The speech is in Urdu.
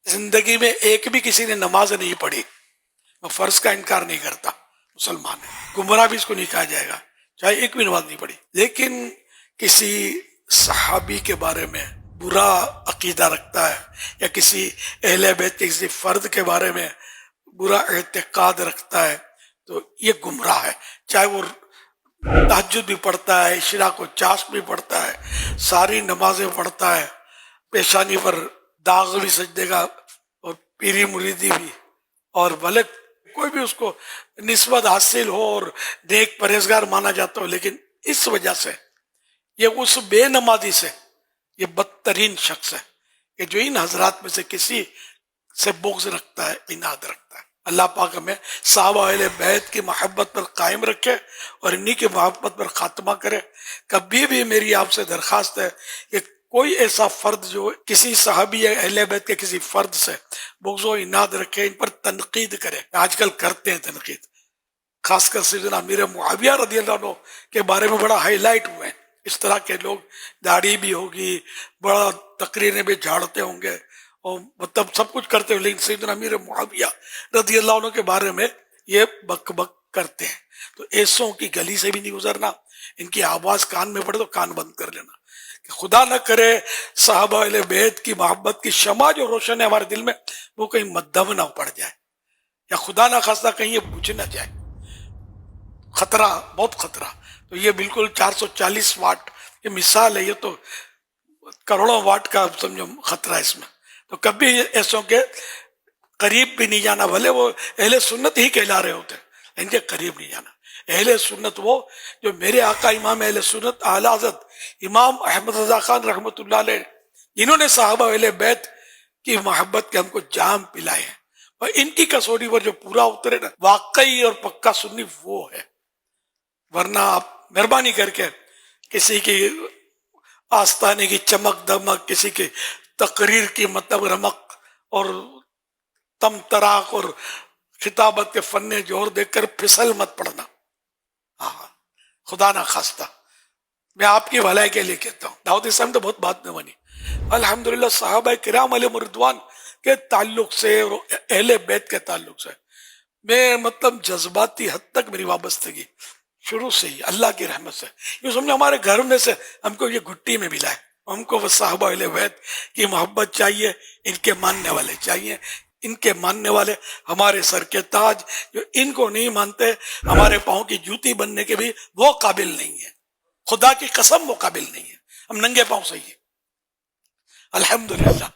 زندگی میں ایک بھی کسی نے نماز نہیں پڑھی، میں فرض کا انکار نہیں کرتا، مسلمان ہے، گمراہ بھی اس کو نہیں کہا جائے گا چاہے ایک بھی نماز نہیں پڑھی، لیکن کسی صحابی کے بارے میں برا عقیدہ رکھتا ہے یا کسی اہل بیت کے کسی فرد کے بارے میں برا اعتقاد رکھتا ہے تو یہ گمراہ ہے، چاہے وہ تہجد بھی پڑھتا ہے، اشراق و چاشت بھی پڑھتا ہے، ساری نمازیں پڑھتا ہے، پیشانی پر داغ بھی سجدے گا اور پیری مریدی بھی، اور بھلے کوئی بھی اس کو نسبت حاصل ہو اور نیک پرہیزگار مانا جاتا ہو، لیکن اس وجہ سے یہ اس بے نمازی سے یہ بدترین شخص ہے کہ جو ان حضرات میں سے کسی سے بغض رکھتا ہے، عناد رکھتا ہے۔ اللہ پاک ہمیں صحابہ اہل بیت کی محبت پر قائم رکھے اور انہی کی محبت پر خاتمہ کرے۔ کبھی بھی میری آپ سے درخواست ہے کہ کوئی ایسا فرد جو کسی صحابی یا اہل بیت کے کسی فرد سے بغض و عناد رکھے، ان پر تنقید کرے، آج کل کرتے ہیں تنقید، خاص کر سیدنا امیر معاویہ رضی اللہ عنہ کے بارے میں بڑا ہائی لائٹ ہوئے ہیں۔ اس طرح کے لوگ، داڑھی بھی ہوگی، بڑا تقریریں بھی جھاڑتے ہوں گے اور مطلب سب کچھ کرتے ہوئے، لیکن سیدنا امیر معاویہ رضی اللہ عنہ کے بارے میں یہ بک بک کرتے ہیں۔ تو ایسوں کی گلی سے بھی نہیں گزرنا، ان کی آواز کان میں پڑے تو کان بند کر لینا، کہ خدا نہ کرے صحابہ اہل بیت کی محبت کی شمع جو روشن ہے ہمارے دل میں وہ کہیں مدھم نہ پڑ جائے، یا خدا نہ خواستہ کہیں یہ بجھ نہ جائے۔ خطرہ، بہت خطرہ۔ تو یہ بالکل 440 واٹ یہ مثال ہے، یہ تو کروڑوں واٹ کا سمجھو خطرہ ہے اس میں۔ تو کبھی ایسوں کے قریب بھی نہیں جانا، بھلے وہ اہل سنت ہی کہلا رہے ہوتے، ان کے قریب نہیں جانا۔ اہل سنت وہ جو میرے آقا امام اہل سنت اعلی حضرت امام احمد رضا خان رحمۃ اللہ علیہ، جنہوں نے صحابہ اہل بیت کی محبت کے ہم کو جام پلائے ہیں، اور ان کی کسوٹی پر جو پورا اترے نا، واقعی اور پکا سنی وہ ہے۔ ورنہ آپ مہربانی کر کے کسی کی آستانے کی چمک دمک، کسی کی تقریر کی مطلب رمق اور تم تراق اور خطابت کے فن جوہر دیکھ کر پھسل مت پڑنا، ہاں خدا نہ خواستہ۔ میں آپ کی بھلائی کے لیے کہتا ہوں، دعوت اسلام تو بہت بات میں بنی، الحمدللہ صحابہ کرام علیہ رضوان کے تعلق سے اور اہل بیت کے تعلق سے میں مطلب جذباتی حد تک میری وابستگی شروع سے ہی اللہ کی رحمت سے، یہ سمجھو ہمارے گھر میں سے ہم کو یہ گھٹی میں ملا ہے۔ ہم کو وہ صحابہ اہل بیت کی محبت چاہیے، ان کے ماننے والے چاہیے، ان کے ماننے والے ہمارے سر کے تاج، جو ان کو نہیں مانتے ہمارے پاؤں کی جوتی بننے کے بھی وہ قابل نہیں ہے، خدا کی قسم وہ قابل نہیں ہے، ہم ننگے پاؤں سے ہی ہیں الحمدللہ۔